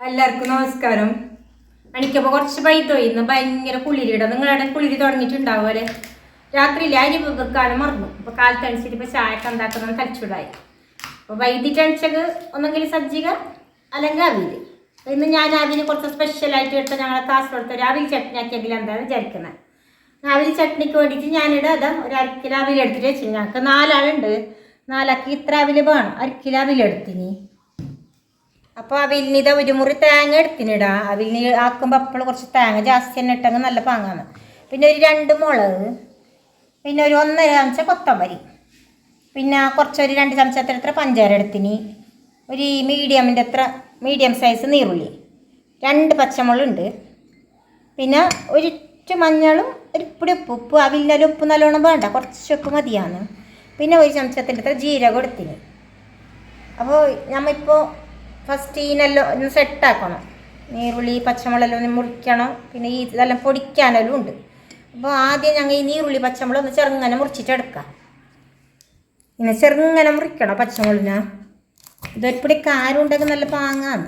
എല്ലാവർക്കും നമസ്കാരം. എനിക്കപ്പോൾ കുറച്ച് വൈദ്യുതി ഇന്ന് ഭയങ്കര കുളിരിട. നിങ്ങളുടെ കുളിരി തുടങ്ങിയിട്ടുണ്ടാവുമല്ലേ? രാത്രിയിൽ അരി വെക്കാനും മറന്നു. അപ്പോൾ കാലത്തനുസരിച്ച് ഇപ്പോൾ ചായക്ക് ഉണ്ടാക്കുന്നത് തലച്ചൂടായി. അപ്പോൾ വൈദ്യുതി അണിച്ചത് ഒന്നെങ്കിൽ സജ്ജിക അല്ലെങ്കിൽ അവിൽ. ഇന്ന് ഞാൻ അവിന് കുറച്ച് സ്പെഷ്യലായിട്ട് എടുത്ത ഞങ്ങളെ കാസർഗോഡത്തെ ഒരു അവിൽ ചട്നി ആക്കിയെങ്കിൽ എന്താണ് വിചാരിക്കുന്നത്. അവിൽ ചട്നിക്ക് വേണ്ടിയിട്ട് ഞാനിവിടെ ഒരു അരക്കിലോ അവിൽ എടുത്തിട്ട് വെച്ചിന്. ഞങ്ങൾക്ക് 4 ആളുണ്ട്. 4 ഇത്ര അവിൽ വേണം. അരക്കിലോ അവിലെടുത്തിന്. അപ്പോൾ അവിലിന് ഇത് 1 മുറി തേങ്ങ എടുത്തിനിടാം. അവിലിന് ആക്കുമ്പോൾ അപ്പോൾ കുറച്ച് തേങ്ങ ജാസ്തി തന്നെ ഇട്ടെങ്കിൽ നല്ല പാങ്ങാണ്. പിന്നെ ഒരു 2 മുളക്, പിന്നെ ഒരു 1.5 ചമച്ച കൊത്തമ്പരി, പിന്നെ കുറച്ചൊരു 2 ചമച്ചത്ര എത്ര പഞ്ചാര എടുത്തിന്, ഒരു മീഡിയം സൈസ് നീറുള്ളി, 2 പച്ചമുളകുണ്ട്, പിന്നെ ഒരിറ്റ് മഞ്ഞളും ഒരു പിടി ഉപ്പ്. അവിലിൻ്റെ ഉപ്പ് നല്ലോണം വേണ്ട, കുറച്ച് ഉപ്പ് മതിയാണ്. പിന്നെ 1 ചമച്ചത്തിൻ്റെ അത്ര ജീരകം എടുത്തിന്. അപ്പോൾ നമ്മളിപ്പോൾ ഫസ്റ്റ് ഈനെല്ലാം ഒന്ന് സെറ്റാക്കണം. നീറുള്ളി പച്ചമുളകെല്ലാം ഒന്ന് മുറിക്കണം. പിന്നെ ഇതെല്ലാം പൊടിക്കാനെല്ലാം ഉണ്ട്. അപ്പോൾ ആദ്യം ഞങ്ങൾ ഈ നീറുള്ളി പച്ചമുളക് ഒന്ന് ചെറുങ്ങനെ മുറിച്ചിട്ടെടുക്കാം. ഇങ്ങനെ ചെറുങ്ങനെ മുറിക്കണം പച്ചമുളകിന്. ഇതൊരുപിടി കാരം ഉണ്ടെങ്കിൽ നല്ല പാങ്ങാണ്.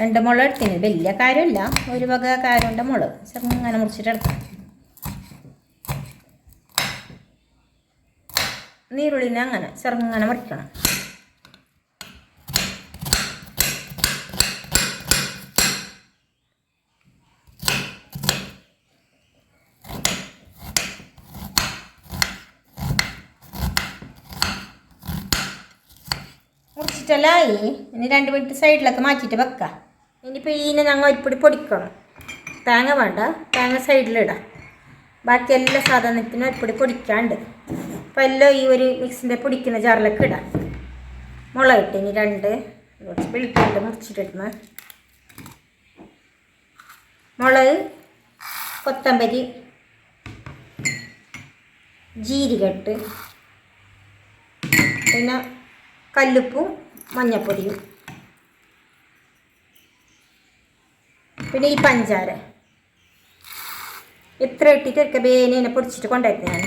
2 മുളക് എടുത്തിന്. വലിയ കാര്യമില്ല, ഒരു വക കാരമുണ്ട് മുളക്. ചെറുങ്ങനെ മുറിച്ചിട്ടെടുക്കാം. നീറുള്ളിനെ അങ്ങനെ ചെറുങ്ങനെ മുറിക്കണം. മുറിച്ചിട്ടെല്ലായി. ഇനി 2 മിനിറ്റ് സൈഡിലൊക്കെ മാറ്റിയിട്ട് വെക്കാം. ഇനിയിപ്പോൾ ഈനെ ഞങ്ങൾ ഒരുപിടി പൊടിക്കണം. തേങ്ങ വേണ്ട, തേങ്ങ സൈഡിലിടാം. ബാക്കി എല്ലാ സാധനത്തിനും ഒരുപിടി പൊടിക്കാണ്ട്. അപ്പോൾ എല്ലാം ഈ ഒരു മിക്സിൻ്റെ പൊടിക്കുന്ന ജാറിലൊക്കെ ഇടാം. മുളക് ഇട്ട് ഇനി 2 കുറച്ച് വെളുത്തുള്ളി മുറിച്ചിട്ടിടുന്ന മുളക്, കൊത്തമ്പരി, ജീരകട്ട്, പിന്നെ കല്ലുപ്പും മഞ്ഞൾപ്പൊടിയും, പിന്നെ ഈ പഞ്ചാര ഇത്ര ഇട്ടിട്ട് ഒക്കെ ബേനെ പൊടിച്ചിട്ട് കൊണ്ടുവരുന്നത്. ഞാൻ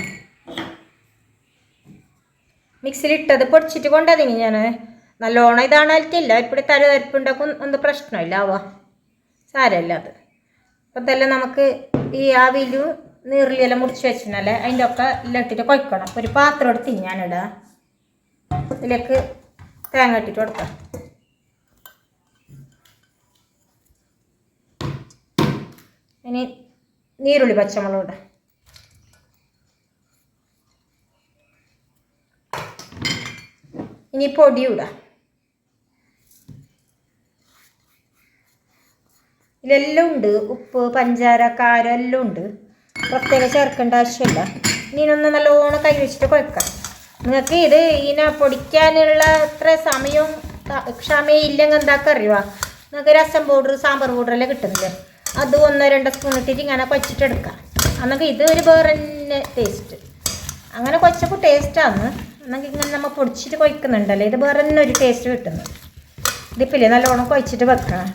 മിക്സിയിലിട്ടത് പൊടിച്ചിട്ട് കൊണ്ടുവന്നിനി. ഞാൻ നല്ലോണം ഇതാണായിട്ടില്ല. ഇപ്പോഴും തലതരിപ്പുണ്ടാക്കും എന്ത് പ്രശ്നമില്ല. സാരമില്ല അത്. അപ്പോൾ ഇതെല്ലാം നമുക്ക് ഈ ആവിലും നീറിലെല്ലാം മുറിച്ച് വെച്ചിട്ടുണ്ടല്ലേ, അതിൻ്റെ ഒക്കെ എല്ലാം ഇട്ടിട്ട് കുഴക്കണം. ഒരു പാത്രം എടുത്ത് ഞാനിടാം. ഇതിലേക്ക് തേങ്ങ ഇട്ടിട്ട് കൊടുക്കാം. ഇനി നീരുള്ളി പച്ചമുളക് ഇടാം. ഇനി പൊടി ഇടാം. ഇതിലെല്ലാം ഉണ്ട്. ഉപ്പ്, പഞ്ചാര, കാരം എല്ലാം ഉണ്ട്. പ്രത്യേകം ചേർക്കേണ്ട ആവശ്യമില്ല. ഇനി ഒന്ന് നല്ലോണം കൈ വെച്ചിട്ട് കുഴക്കാം. നിങ്ങൾക്ക് ഇത് ഇതിനെ പൊടിക്കാനുള്ള അത്ര സമയവും ക്ഷമയില്ലെങ്കിൽ എന്താക്കുക അറിയുക, നിങ്ങൾക്ക് രസം പൗഡർ, സാമ്പാർ പൗഡറെല്ലാം കിട്ടുന്നില്ലേ, അത് 1-2 സ്പൂൺ ഇട്ടിട്ട് ഇങ്ങനെ കുഴച്ചിട്ടെടുക്കാം. അന്നൊക്കെ ഇത് ഒരു വേറെ തന്നെ ടേസ്റ്റ്. അങ്ങനെ കുഴച്ചപ്പോൾ ടേസ്റ്റാണ്. എന്നൊക്കെ ഇങ്ങനെ നമ്മൾ പൊടിച്ചിട്ട് കുഴക്കുന്നുണ്ടല്ലോ, ഇത് വേറെ തന്നെ ഒരു ടേസ്റ്റ് കിട്ടുന്നത്. ഇതിപ്പില്ലേ നല്ലോണം കുഴച്ചിട്ട് വെക്കാം.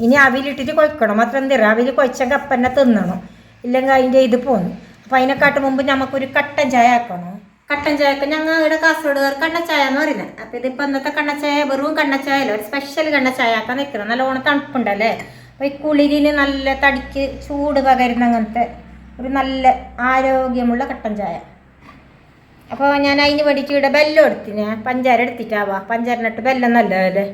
ഇനി അവിലിട്ടിട്ട് കുഴക്കണം. മാത്രം തരാം. അവിൽ കുഴച്ചാൽ കപ്പന്നെ തിന്നണം, ഇല്ലെങ്കിൽ അതിൻ്റെ ഇത് പോകുന്നു. അപ്പോൾ അതിനെക്കാട്ട് മുമ്പ് നമുക്കൊരു കട്ടൻ ചായ ആക്കണം. കട്ടൻ ചായക്ക് ഞങ്ങൾ ഇവിടെ കാസർഗോഡുകാർ കണ്ണച്ചായ എന്ന് പറയുന്നത്. അപ്പോൾ ഇതിപ്പോൾ ഇന്നത്തെ കണ്ണച്ചായ വെറും കണ്ണച്ചായല്ലോ, ഒരു സ്പെഷ്യൽ കണ്ണച്ചായ ആക്കാൻ നിൽക്കണം. നല്ലോണം തണുപ്പുണ്ടല്ലേ. അപ്പോൾ ഈ കുളിരിന് നല്ല തടിക്ക് ചൂട് പകരുന്ന അങ്ങനത്തെ ഒരു നല്ല ആരോഗ്യമുള്ള കട്ടൻ ചായ. അപ്പോൾ ഞാൻ അതിന് വേണ്ടിയിട്ട് ഇവിടെ ബെല്ലം എടുത്തിന്. പഞ്ചാര എടുത്തിട്ടാവാം. പഞ്ചാരനിട്ട് ബെല്ലം നല്ലതല്ലേ.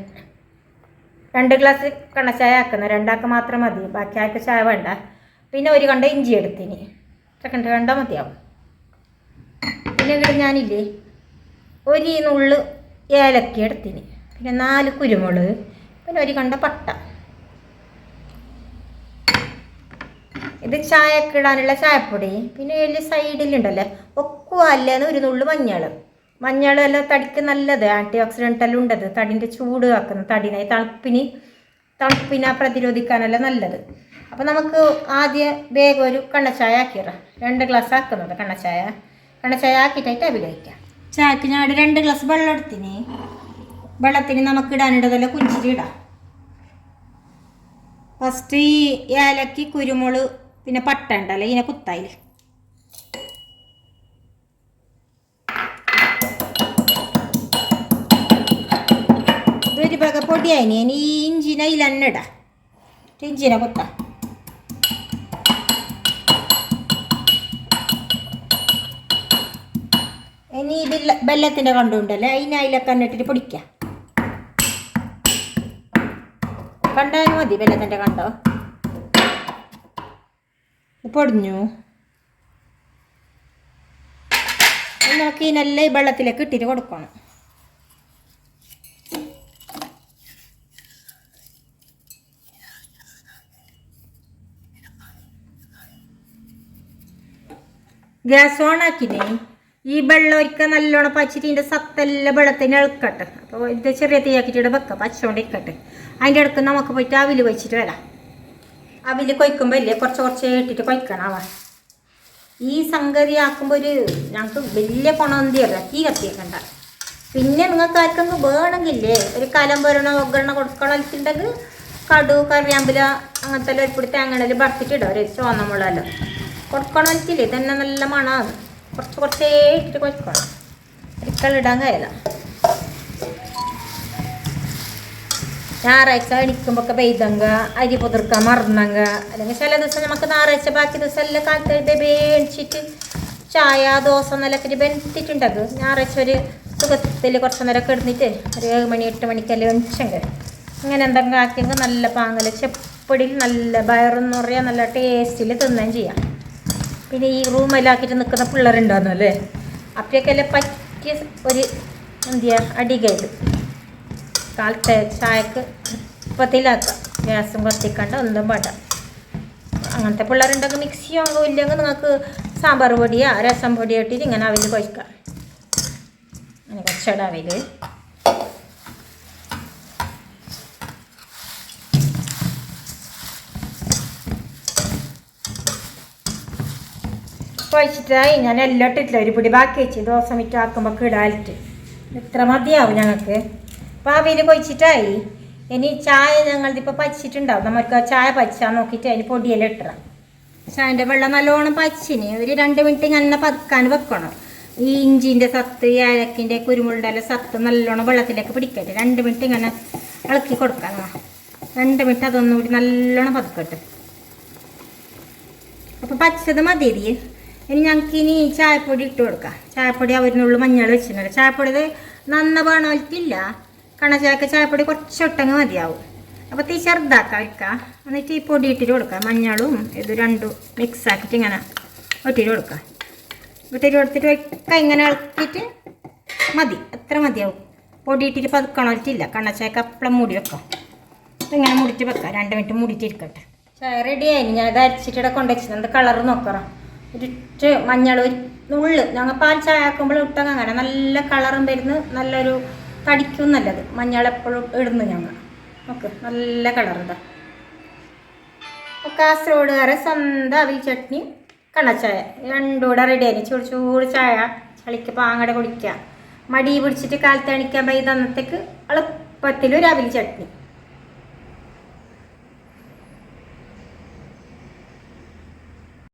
2 ഗ്ലാസ് കണ്ണച്ചായ ആക്കുന്ന 2 ആൾക്ക് മാത്രം മതി. ബാക്കി ആൾക്ക് ചായ വേണ്ട. പിന്നെ 1 കണ്ട ഇഞ്ചി എടുത്തിന്. കണ്ട മതിയാവും. പിന്നെ ഇവിടെ ഞാനില്ലേ 1 നുള്ളു ഏലക്ക എടുത്തിന്. പിന്നെ 4 കുരുമുളക്, പിന്നെ 1 കണ്ട പട്ട. ഇത് ചായക്ക് ഇടാനുള്ള ചായപ്പൊടി. പിന്നെ വലിയ സൈഡിലുണ്ടല്ലേ ഒക്കുവല്ലേന്ന് 1 നുള്ളു മഞ്ഞളെല്ലാം തടിക്ക് നല്ലത്. ആൻറ്റി ഓക്സിഡൻ്റ് എല്ലാം ഉണ്ടത്. തടിൻ്റെ ചൂട് ആക്കുന്നത്, തടിനെ തണുപ്പിനെ പ്രതിരോധിക്കാനെല്ലാം നല്ലത്. അപ്പോൾ നമുക്ക് ആദ്യം വേഗം ഒരു കണ്ണച്ചായ ആക്കിയിടാം. 2 ഗ്ലാസ് ആക്കുന്നത് കണ്ണച്ചായ ആക്കിയിട്ടായിട്ട് അഭിനയിക്കാം. ചായക്ക് ഞാൻ 2 ഗ്ലാസ് വെള്ളം എടുത്തിന്. വെള്ളത്തിന് നമുക്ക് ഇടാനിടതല്ല കുഞ്ചിരി ഇടാം. ഫസ്റ്റ് ഈ ഏലക്ക്, കുരുമുളക്, പിന്നെ പട്ട ഉണ്ടല്ലോ ഇതിനെ കുത്തായിൽ. പാക പൊടിയായിനി ഇനി ഈ ഇഞ്ചിനെ ഇതിലെന്നെ ഇടാം. ഇഞ്ചിനെ കൊത്താം. ഇനി വെല്ലത്തിൻ്റെ കണ്ടുണ്ടല്ലേ അതിനതിലൊക്കെ ഇട്ടിട്ട് പൊടിക്കാം. കണ്ടാലും മതി വെല്ലത്തിൻ്റെ കണ്ടോ പൊടിഞ്ഞു. നമുക്ക് ഇതിനെല്ലാം ഈ വെള്ളത്തിലേക്ക് ഇട്ടിട്ട് കൊടുക്കണം. ഗ്യാസ് ഓണാക്കിനെ ഈ വെള്ളം ഒരിക്കൽ നല്ലോണം പച്ചിട്ട് ഇതിൻ്റെ സത്തെല്ലാം വെള്ളത്തിന് ഇളക്കട്ടെ. അപ്പോൾ ഇത് ചെറിയ തീയാക്കിയിട്ട് വെക്കാം, പച്ചോണ്ടിരിക്കട്ടെ. അതിൻ്റെ ഇടയ്ക്ക് നമുക്ക് പോയിട്ട് അവിൽ കൊഴിച്ചിട്ട് വരാം. അവിൽ കൊയ്ക്കുമ്പോൾ ഇല്ലേ കുറച്ച് ഇട്ടിട്ട് കൊയ്ക്കണം. ഈ സംഗതി ആക്കുമ്പോൾ ഞങ്ങൾക്ക് വലിയ പണന്തിയല്ല, തീ കത്തിയേക്കണ്ട. പിന്നെ നിങ്ങൾക്ക് ആർക്കെങ്കിലും വേണമെങ്കിലേ ഒരു കലം ഒരെണ്ണ കൊടുക്കണമെങ്കിൽ കടു കറിയാമ്പില അങ്ങനത്തെ ഒരു പിടി തേങ്ങണയിൽ ഭർത്തിട്ടിടും. ഒരു ചുവന്ന മുളല്ലോ കൊടുക്കണമെങ്കിലേ തന്നെ നല്ല മണമാണ്. കുറച്ചേ ഇട്ടിട്ട് കൊയ്ക്കണം. ഒരിക്കലിടാൻ കഴിയില്ല. ഞായറാഴ്ച എണിക്കുമ്പോൾ പെയ്തങ്ക അരി പുതിർക്കാൻ മറന്നങ്ക, അല്ലെങ്കിൽ ചില ദിവസം നമുക്ക് ഞായറാഴ്ച ബാക്കി ദിവസം എല്ലാം കാലത്ത് വേണിച്ചിട്ട് ചായ ദോശ നിലക്കിട്ട് ബെന്തിട്ടുണ്ടാക്കും. ഞായറാഴ്ച ഒരു സുഖത്തിൽ കുറച്ച് നേരം കിടന്നിട്ട് ഒരു 7 മണി 8 മണിക്കല്ലേ വെച്ചെങ്കിൽ ഇങ്ങനെ എന്തെങ്കിലും ആക്കിയെങ്കിൽ നല്ല പാങ്ങൽ ചെപ്പടിയിൽ നല്ല വയറെന്ന് പറയാൻ നല്ല ടേസ്റ്റിൽ തിന്നുകയും ചെയ്യാം. പിന്നെ ഈ റൂമിലാക്കിയിട്ട് നിൽക്കുന്ന പിള്ളേരുണ്ടാകുന്നല്ലേ, അപ്പോഴൊക്കെല്ലാം പറ്റിയ ഒരു എന്തിയാ അടികയിൽ കാലത്തെ ചായക്ക് ഇപ്പത്തിലാക്കാം. ഗ്യാസും കത്തിക്കണ്ട ഒന്നും പാട. അങ്ങനത്തെ പിള്ളേരുണ്ടെങ്കിൽ മിക്സി വാങ്ങും. ഇല്ലെങ്കിൽ നിങ്ങൾക്ക് സാമ്പാർ പൊടിയോ രസം പൊടിയോ ഇട്ടിട്ട് ഇങ്ങനെ അവിൽ കൊഴിക്കാം. അങ്ങനെ കുറച്ചട അവിൽ കൊഴിച്ചിട്ടായി. ഞാൻ എല്ലാം ഇട്ടിട്ടില്ല, ഒരു പൊടി ബാക്കി വെച്ച് ദോശ മിറ്റാക്കുമ്പോൾ ഇടാലിട്ട് ഇത്ര മതിയാവും ഞങ്ങൾക്ക്. അപ്പോൾ അവിൽ കൊഴിച്ചിട്ടായി. ഇനി ചായ ഞങ്ങളിതിപ്പോൾ പച്ചിട്ടുണ്ടാവും. നമുക്ക് ചായ പച്ചാൻ നോക്കിയിട്ട് അതിന് പൊടിയെല്ലാം ഇട്ടണം. ചായൻ്റെ വെള്ളം നല്ലോണം പച്ചിന് ഒരു 2 മിനിറ്റ് ഇങ്ങനെ പതുക്കാൻ വെക്കണം. ഈ ഇഞ്ചിൻ്റെ സത്ത് ഏലക്കിൻ്റെ കുരുമുളുടെ എല്ലാം സത്ത് നല്ലോണം വെള്ളത്തിലേക്ക് പിടിക്കട്ടെ. 2 മിനിറ്റ് ഇങ്ങനെ ഇളക്കി കൊടുക്കാം. 2 മിനിറ്റ് അതൊന്നുകൂടി നല്ലോണം പതുക്കട്ടെ. അപ്പോൾ പച്ചത് മതി. ഇനി ഞങ്ങൾക്ക് ഇനി ചായപ്പൊടി ഇട്ട് കൊടുക്കാം. ചായപ്പൊടി അവരിനുള്ളിൽ മഞ്ഞൾ വെച്ചിട്ടുണ്ട്. ചായപ്പൊടി ഇത് നന്ന വേണമല്ല, കണച്ചായക്ക് ചായപ്പൊടി കുറച്ചൊട്ടങ്ങ് മതിയാവും. അപ്പോൾ തീ ചെറുതാക്കാം വയ്ക്കാം. എന്നിട്ട് ഈ പൊടി ഇട്ടിട്ട് കൊടുക്കാം. മഞ്ഞളും ഇത് രണ്ടും മിക്സ് ആക്കിയിട്ട് ഇങ്ങനെ ഇട്ടിട്ട് കൊടുക്കാം. ഇട്ടിട്ട് കൊടുത്തിട്ട് വയ്ക്കാം. ഇങ്ങനെ ഇളക്കിയിട്ട് മതി, എത്ര മതിയാവും. പൊടി ഇട്ടിട്ട് പതുക്കണമല്ല, കണ്ണച്ചായക്ക് അപ്പളം മൂടി വെക്കാം. അപ്പം ഇങ്ങനെ മൂടിയിട്ട് വെക്കാം. 2 മിനിറ്റ് മൂടിയിട്ട് ഇരിക്കട്ടെ. ചായ റെഡിയായി. ഞാൻ ഇത് അരച്ചിട്ട് കൊണ്ടുവച്ചിട്ടുണ്ട്. കളർ നോക്കണം. ഒരിട്ട് മഞ്ഞൾ ഒരു നുള്ള് ഞങ്ങൾ പാൽ ചായ ആക്കുമ്പോൾ ഇട്ടങ്ങ് അങ്ങനെ നല്ല കളറും വരുന്നു, നല്ലൊരു തടിക്കും നല്ലത്. മഞ്ഞൾ എപ്പോഴും ഇടുന്നു ഞങ്ങൾ. ഓക്കെ, നല്ല കളർ ഇതാ. അപ്പോൾ കാസർഗോഡുകാരെ സ്വന്തം അവിൽ ചട്നി കണ്ണച്ചായ രണ്ടും കൂടെ റെഡിയായി. ചൂട് ചായ ചളിക്ക് പാങ്ങടെ കുടിക്കുക. മടി പിടിച്ചിട്ട് കാലത്ത് എണിക്കാൻ പോയി തന്നത്തേക്ക് എളുപ്പത്തിലൊരു അവിൽ ചട്നി.